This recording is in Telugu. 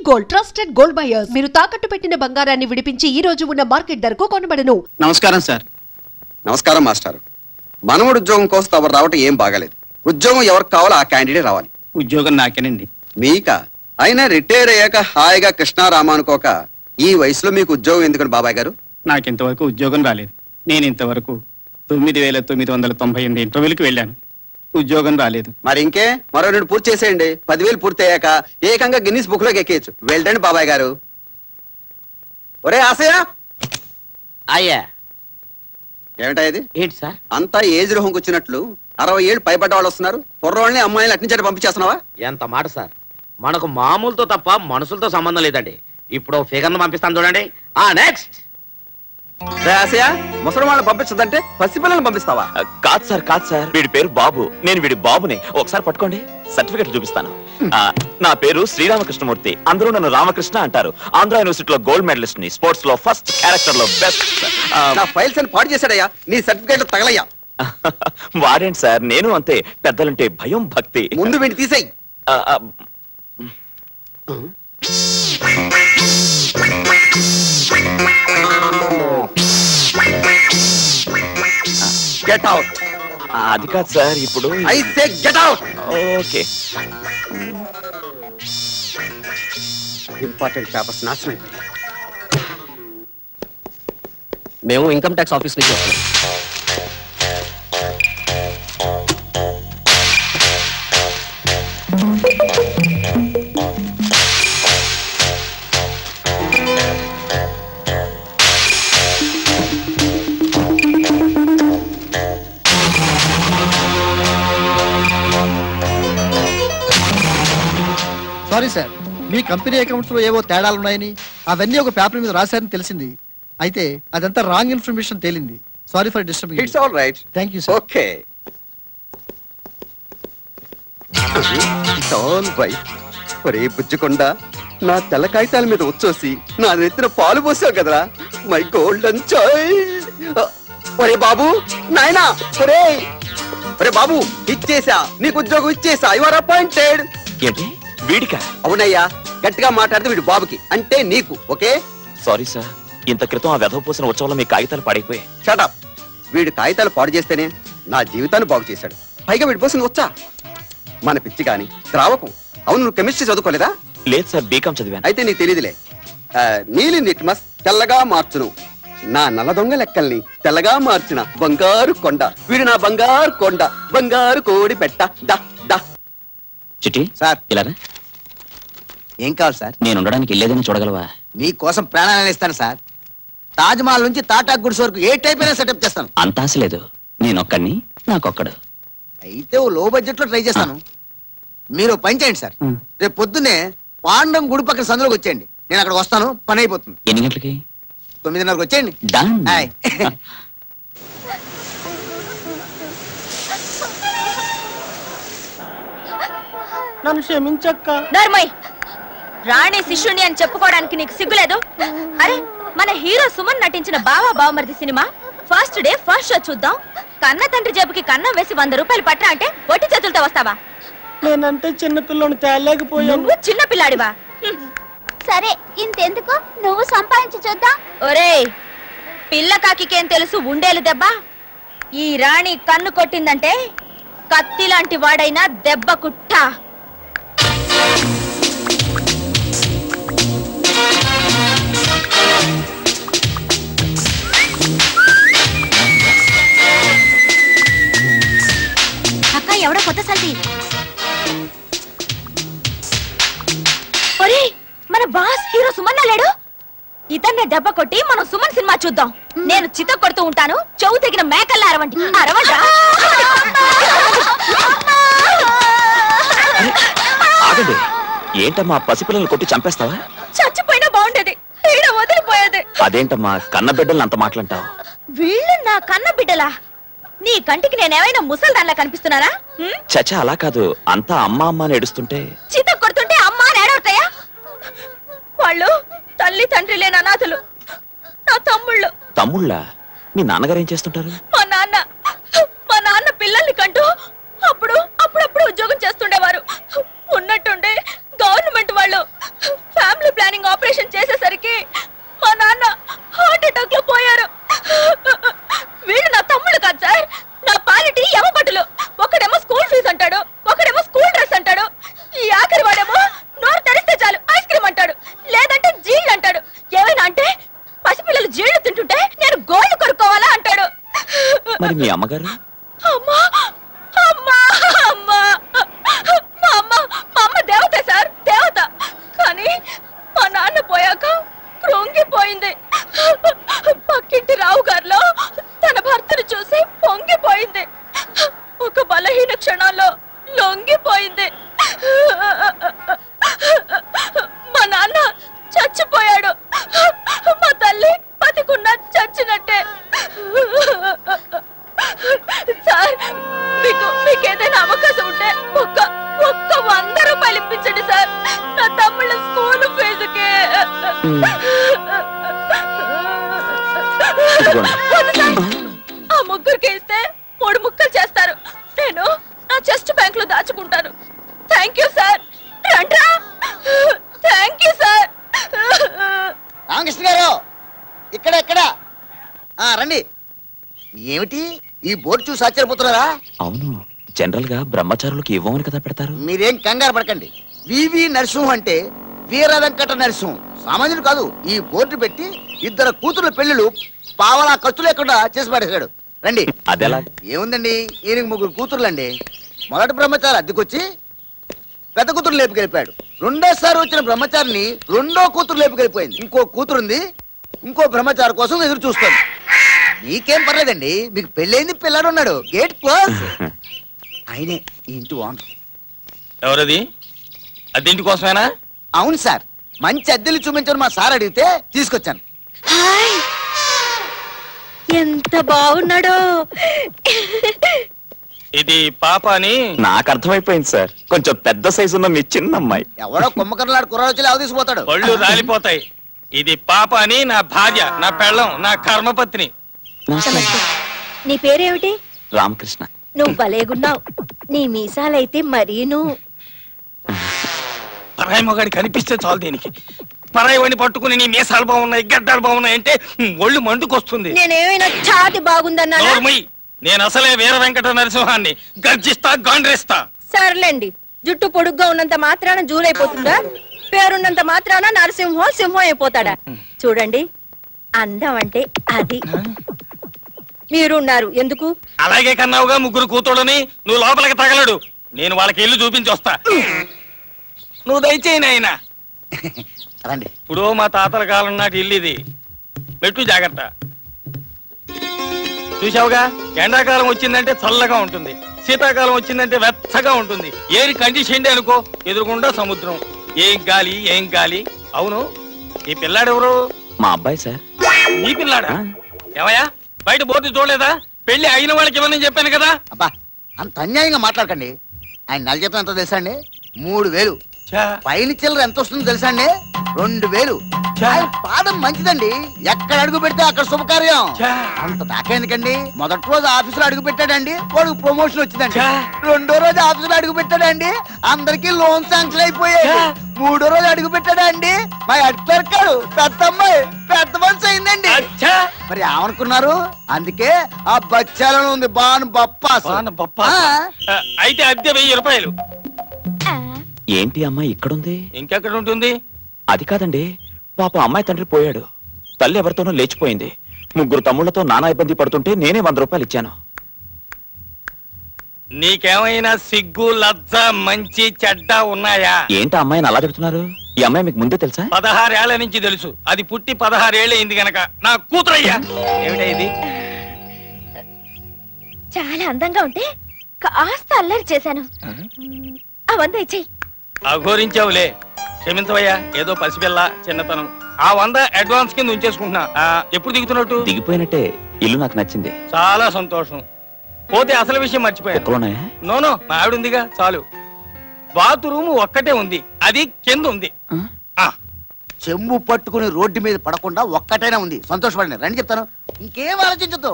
Gold, trusted gold buyers. మీరు తాకట్టు పెట్టిన బంగారాన్ని విడిపించి ఈ రోజు ఉన్న మార్కెట్ ధరకు కొనబడను. నమస్కారం సార్. నమస్కారం మాస్టారు. మనవడు ఉద్యోగం కోసం ఎవరు రావటం ఏం బాగాలేదు. ఉద్యోగం ఎవరికి కావాలో ఆ క్యాండిడేట్ రావాలి. ఉద్యోగం నాకేనండి. మీకా? అయినా రిటైర్ అయ్యాక హాయిగా కృష్ణారామ అనుకోక ఈ వయసులో మీకు ఉద్యోగం ఎందుకని బాబాయ్ గారు? నాకు ఇంతవరకు ఉద్యోగం రాలేదు. నేను ఇంతవరకు 9,998 ఇంటర్వ్యూలకు వెళ్ళాను. ఉద్యోగం రాలేదు. మరి ఇంకే మరో 2 పూర్తి చేసేయండి. 10,000 పూర్తి అయ్యాక ఏకంగా గిన్నిస్ బుక్ లోకి ఎక్కేయచ్చు. వెళ్ళండి బాబాయ్ గారు. ఒరే ఆశయ, అయ్యా ఏమిటా ఇది? ఏంటి సార్? అంతా ఏజ్ రోహంకి వచ్చినట్లు 60 ఏళ్ళు పైబడ్డ వాళ్ళు వస్తున్నారు. కుర్రోళ్ళని అమ్మాయిని అట్నుంచి పంపించేస్తున్నావా? ఎంత మాట సార్, మనకు మామూలుతో తప్ప మనుషులతో సంబంధం లేదండి. ఇప్పుడు ఫిగర్ను పంపిస్తాను చూడండి. నెక్స్ట్ ఆశయ, ముసలి వాళ్ళని పంపించదంటే పసిపిల్లల్ని పంపిస్తావా? కాదు సార్, వీడి పేరు బాబు. నేను వీడి బాబుని. ఒకసారి పట్టుకోండి, సర్టిఫికెట్ చూపిస్తాను. నా పేరు శ్రీరామకృష్ణమూర్తి. అందరూ నన్ను రామకృష్ణ అంటారు. ఆంధ్ర యూనివర్సిటీలో గోల్డ్ మెడలిస్ట్ ని, స్పోర్ట్స్ లో ఫస్ట్, క్యారెక్టర్ లో బెస్ట్. నా ఫైల్స్ అని పాడు చేశాడయ్యా. నీ సర్టిఫికెట్ తగలయ్యా. వాడేంటి సార్, నేను అంతే. పెద్దలంటే భయం, భక్తి. ముందు వీడిని తీసేయి. Get out. అది కాదు సార్, ఇప్పుడు I say get out. Okay. Important papers నాశనం అయిపోయాయి. మేము ఇన్కమ్ ట్యాక్స్ ఆఫీస్ నుంచి వస్తున్నాం. సారీ సార్, మీ కంపెనీ అకౌంట్స్ లో ఏవో తేడాలున్నాయని అవన్నీ ఒక పేపర్ మీద రాశారని తెలిసింది. అయితే అదంతా రాంగ్ ఇన్ఫర్మేషన్ తేలింది. Sorry for disturbing. It's all right. Thank you sir. Okay. It's all right. ఒరే బుజ్జకొండ, నా తెల్ల కాగితాల మీద వచ్చేసి నా నెత్తిన పాలు పోసావు కదరా. My golden child. ఒరే బాబు, నాయనా, ఒరే బాబు, ఇచ్చేసా, నీకు ఉద్యోగం ఇచ్చేసా. You are appointed. ఏంటి వీడికా? అవునయ్యా, గట్టిగా మాట్లాడితే వీడు బాబుకి, అంటే నీకు. ఓకే. సారీ సార్, ఇంత క్రితం ఆ వెధవ పోసిన ఉత్సవంలో మీ కాగితాలు పాడైపోయాయి. షటప్. వీడు కాగితాలు పాడు చేస్తేనే నా జీవితాన్ని బాగు చేశాడు. పైగా వీడి పోసింది వచ్చా మన పిచ్చి గాని ద్రావకం. అవును, నువ్వు కెమిస్ట్రీ చదువుకోలేదా? లేదు సార్, బీకామ్ చదివాను. అయితే నీకు తెలియదులే. నీలి నిట్మస్ తెల్లగా మార్చును, నా నల్ల దొంగ లెక్కల్ని తెల్లగా మార్చిన బంగారు కొండ. వీడు నా బంగారు కొండ, బంగారు కోడి పెట్ట. దా దా. చిట్టి సార్, ఇలా ఏం కావాలి సార్? నేను ఉండడానికి వెళ్ళేదని చూడగలవా? మీకోసం ప్రాణాలను ఇస్తాను సార్. తాజ్ మహల్ నుంచి టాటా గుడ్స్ వరకు ఏ టైప్ అయినా సెటప్ చేస్తాను. అంత ఆశ లేదు. నేనొక్కడిని, నాకొక్కడు. అయితే ఓ లో బడ్జెట్ లో ట్రై చేస్తాను. మీరు పని చేయండి సార్. రేపు పొద్దున్నే పాండం గుడి పక్కన సందులోకి వచ్చేయండి. నేను అక్కడ వస్తాను. పని అయిపోతుంది. ఎన్ని గంటలకి? 9:30కి వచ్చేయండి. డన్. హాయ్. నన్ను క్షమించక్క. నర్మయ్, రాణి శిష్యుని అని చెప్పుకోవడానికి నీకు సిగ్గులేదు? అరే, మన హీరో సుమన్ నటించిన బావా బావమరిది cinema first day first show చూద్దాం. కన్న తండ్రి జేబుకి కన్నం వేసి 100 రూపాయలు పట్టా అంటే ఒట్టి చేతులతో వస్తావా? నేనంటే చిన్నపిల్లని తేలేకపోయాను. నువ్వు చిన్న పిల్లాడివా? సరే, ఇంతెందుకు, నువ్వు సంపాదించి చూద్దాం. ఒరేయ్, పిల్ల కాకికేం తెలుసు ఉండేలు దెబ్బ. ఈ రాణి కన్ను కొట్టిందంటే కత్తి లాంటి వాడైనా దెబ్బ కుట్ట. అక్క, ఎవడో కొత్త సెల్ఫీ. ఒరేయ్, మన బాస్ హీరో సుమన్ లేడు? ఇతన్నే దెబ్బ కొట్టి మనం సుమన్ సినిమా చూద్దాం. నేను చిత్త కొడుతూ ఉంటాను. చెవు తెగిన మేకల్లా అరవండి. అరవండ్రా. ఆగండి. ఏంటమ్మా, పసిపిల్లలు కొట్టి చంపేస్తావా? చచ్చిపోయినా బాగుండేది, ఈడ వదిలిపోయేది. అదేంటమ్మా, కన్న బిడ్డలు అంత మాటలంటావు? వీళ్ళు నా కన్న బిడ్డలా? నీ కంటికి నేనేమైనా ముసల్దాన్లా కనిపిస్తున్నారా? చచ్చా, అలా కాదు. అంతా అమ్మ అమ్మ అని ఏడుస్తుంటే చిత్త కొడుతుంటే అమ్మ అని ఏడవుతాయా? వాళ్ళు తల్లి తండ్రి లేని అనాథలు. నా తమ్ముళ్ళు. తమ్ముళ్ళా? మీ నాన్నగారు ఏం చేస్తుంటారు? మా నాన్న పిల్లల్ని కంటూ అప్పుడప్పుడు ఉద్యోగం చేస్తుండేవారు. ఉన్నట్టుండే గవర్నమెంట్ వాళ్ళు ఫ్యామిలీ మీ అమ్మగారు? అమ్మా అమ్మా అమ్మా మా అమ్మ దేవత సార్, దేవత. కానీ మా నాన్న పోయాక కృంగిపోయింది. పక్కింటి రావు గారిలో తన భర్తను చూసి పొంగిపోయింది. ఒక బలహీన క్షణాల్లో లొంగిపోయింది. మా నాన్న చచ్చిపోయాడు. మా తల్లి బతికున్నా చచ్చినట్టే. సార్, మీకేదైనా అవకాశం ఉంటే ఒక్క 100 రూపాయలు ఇప్పించండి సార్, నా తమ్ముళ్ళ స్కూల్ ఫీజుకి. ఆ ముగ్గురికి ఇస్తే 3 ముక్కలు చేస్తారు. నేను నా చెస్ట్ బ్యాంక్ లో దాచుకుంటాను. Thank you sir. రండ్రా. Thank you sir. Ramakrishna garu, ఇక్కడ రండి. ఏమిటి ఈ బోర్డు చూసి ఆశ్చర్యపోతున్నారా? అవును, జనరల్ గా బ్రహ్మచారులకు ఇవ్వమని కదా పెడతారు. మీరేం కంగారు పడకండి. వివి నరసింహం అంటే వీర వెంకట నరసింహం, సామాన్యుడు కాదు. ఈ బోర్డు పెట్టి 2 కూతురు పెళ్లిళ్ళు పావలా ఖర్చు లేకుండా చేసి పడేశాడు. రండి. అదెలా? ఏముందండి, ఈయనకి 3 కూతుర్లండి. మొదటి బ్రహ్మచారి అద్దెకొచ్చి పెద్ద కూతురు లేపుకెళ్ళిపోయాడు. రెండోసారి వచ్చిన బ్రహ్మచారిని 2వ కూతురు లేపుకెళ్ళిపోయింది. ఇంకో కూతురుంది, ఇంకో బ్రహ్మచారి కోసం ఎదురు చూస్తాను. మీకేం పర్లేదండి, మీకు పెళ్ళైంది, పిల్లాడు ఉన్నాడు. Gate close. ఆయనే ఈ ఇంటి ఓనర్. ఎవరది? అద్దెంటి కోసమేనా? అవును సార్, మంచి అద్దెలు చూపించని మా సార్ అడిగితే తీసుకొచ్చాను. ఎంత బాగున్నాడో. ఇది పాప అని నాకు అర్థమైపోయింది సార్. కొంచెం పెద్ద సైజు ఉన్న మీ చిన్న అమ్మాయి. ఎవడో కుమ్మకర్లాడు కుర్రాడు వచ్చి లేవ తీసుకుపోతాడు. పళ్ళు రాలిపోతాయి. ఇది పాప అని నా భార్య, నా పెళ్ళం, నా కర్మపత్ని. నీ పేరేమిటి? రామకృష్ణ. నువ్వు భలేగున్నావు. నీ మీసాలైతే మరీను. పరాయి మొగాడి కనిపిస్తే చాలు దీనికి. పరాయి వాడిని పట్టుకుని నీ మీసాలు బాగున్నాయి, గడ్డాలు బాగున్నాయి అంటే ఒళ్ళు మండుకొస్తుంది. నేనేమైనా ఛాతి బాగుందన్నా? నేను అసలే వీర వెంకట నరసింహాన్ని. గర్జిస్తా, గాండ్రేస్తా. సర్లేండి, జుట్టు పొడుగ్గా ఉన్నంత మాత్రాన జూలైపోతుందా? పేరున్నంత మాత్రాన నరసింహం సింహం అయిపోతాడా? చూడండి, అందం అంటే అది. మీరున్నారు ఎందుకు? అలాగే కన్నావుగా 3 కూతుళ్ళని. నువ్వు లోపలికి తగలడు, నేను వాళ్ళకి ఇల్లు చూపించి వస్తా. నువ్వు దయచేయి నాయనా. రండి. ఇప్పుడు మా తాతల కాలం నాటి ఇల్లు ఇది. పెట్టు జాగ్రత్త. చూసావుగా, ఎండాకాలం వచ్చిందంటే చల్లగా ఉంటుంది, శీతాకాలం వచ్చిందంటే వెచ్చగా ఉంటుంది. ఏరి కండిషన్ అనుకో, ఎదురుకుండా సముద్రం. ఏం గాలి, ఏం గాలి. అవును, ఈ పిల్లాడెవరు? మా అబ్బాయి సార్. నీ పిల్లాడా? ఏమయ్యా, బయట బోర్డు చూడలేదా? పెళ్లి అయిన వాళ్ళకి ఇవ్వనని చెప్పాను కదా. అబ్బా, అంత అన్యాయంగా మాట్లాడకండి. ఆయన నెల జీతం ఎంతో తెలుసా అండి? 3000. పైన చిల్లర ఎంత వస్తుందో తెలుసా అండి? 2000. ఆయన పాదం మంచిదండి, ఎక్కడ అడుగు పెడితే అక్కడ శుభకార్యం. అంత దాకా ఎందుకండి? మొదటి రోజు ఆఫీసులో అడుగు పెట్టాడండి, వాడు ప్రమోషన్ వచ్చిందండి. 2వ రోజు ఆఫీసులో అడుగు పెట్టాడండి, అందరికి లోన్ శాంక్షన్ అయిపోయాయి. 3వ రోజు అడుగు పెట్టాడండి, మా హెడ్ క్లర్క్ పెద్ద అమ్మాయి పెద్ద మనిషి అయిందండి. మరి ఏమనుకున్నారు? అందుకే ఆ బచ్చాలను ఉంది బాను బప్పాస్. అయితే అద్దె 1000 రూపాయలు. ఏంటి అమ్మాయి ఇక్కడుంది? ఇంకెక్కడ ఉంటుంది? అది కాదండి, పాప అమ్మాయి తండ్రి పోయాడు, తల్లి ఎవరితోనో లేచిపోయింది. 3 తమ్ముళ్లతో నానా ఇబ్బంది పడుతుంటే నేనే 100 రూపాయలు ఇచ్చాను. నీకేమైనా సిగ్గు, లజ్జ, మంచి చెడ్డ ఉన్నాయా? ఏంటి అమ్మాయిని అలా చెప్తున్నారు? ఈ అమ్మాయి మీకు ముందే తెలుసా? 16 ఏళ్ల నుంచి తెలుసు. అది పుట్టి 16 ఏళ్ళు అయింది గనక నా కూతురయ్యా. ఏమిటా ఇది? చాలా అందంగా ఉంటే కాస్త అల్లరి చేశాను. అవంతా ఇచ్చేయి. అఘోరించావులే, క్షమించవయ్యా. ఏదో పసిపిల్ల, చిన్నతనం. ఆ 100 అడ్వాన్స్ కింద ఉంచేసుకుంటున్నా. ఎప్పుడు దిగుతున్నట్టు? దిగిపోయినట్టే. ఇల్లు నాకు నచ్చింది. చాలా సంతోషం. పోతే అసలు విషయం మర్చిపోయాను. నోనో, మా ఆవిడ ఉందిగా, చాలు. బాత్రూమ్ ఒక్కటే ఉంది, అది కింద ఉంది. చెంబు పట్టుకుని రోడ్డు మీద పడకుండా ఒక్కటైనా ఉంది. సంతోషపడండి. రండి చెప్తాను, ఇంకేం ఆలోచించదు.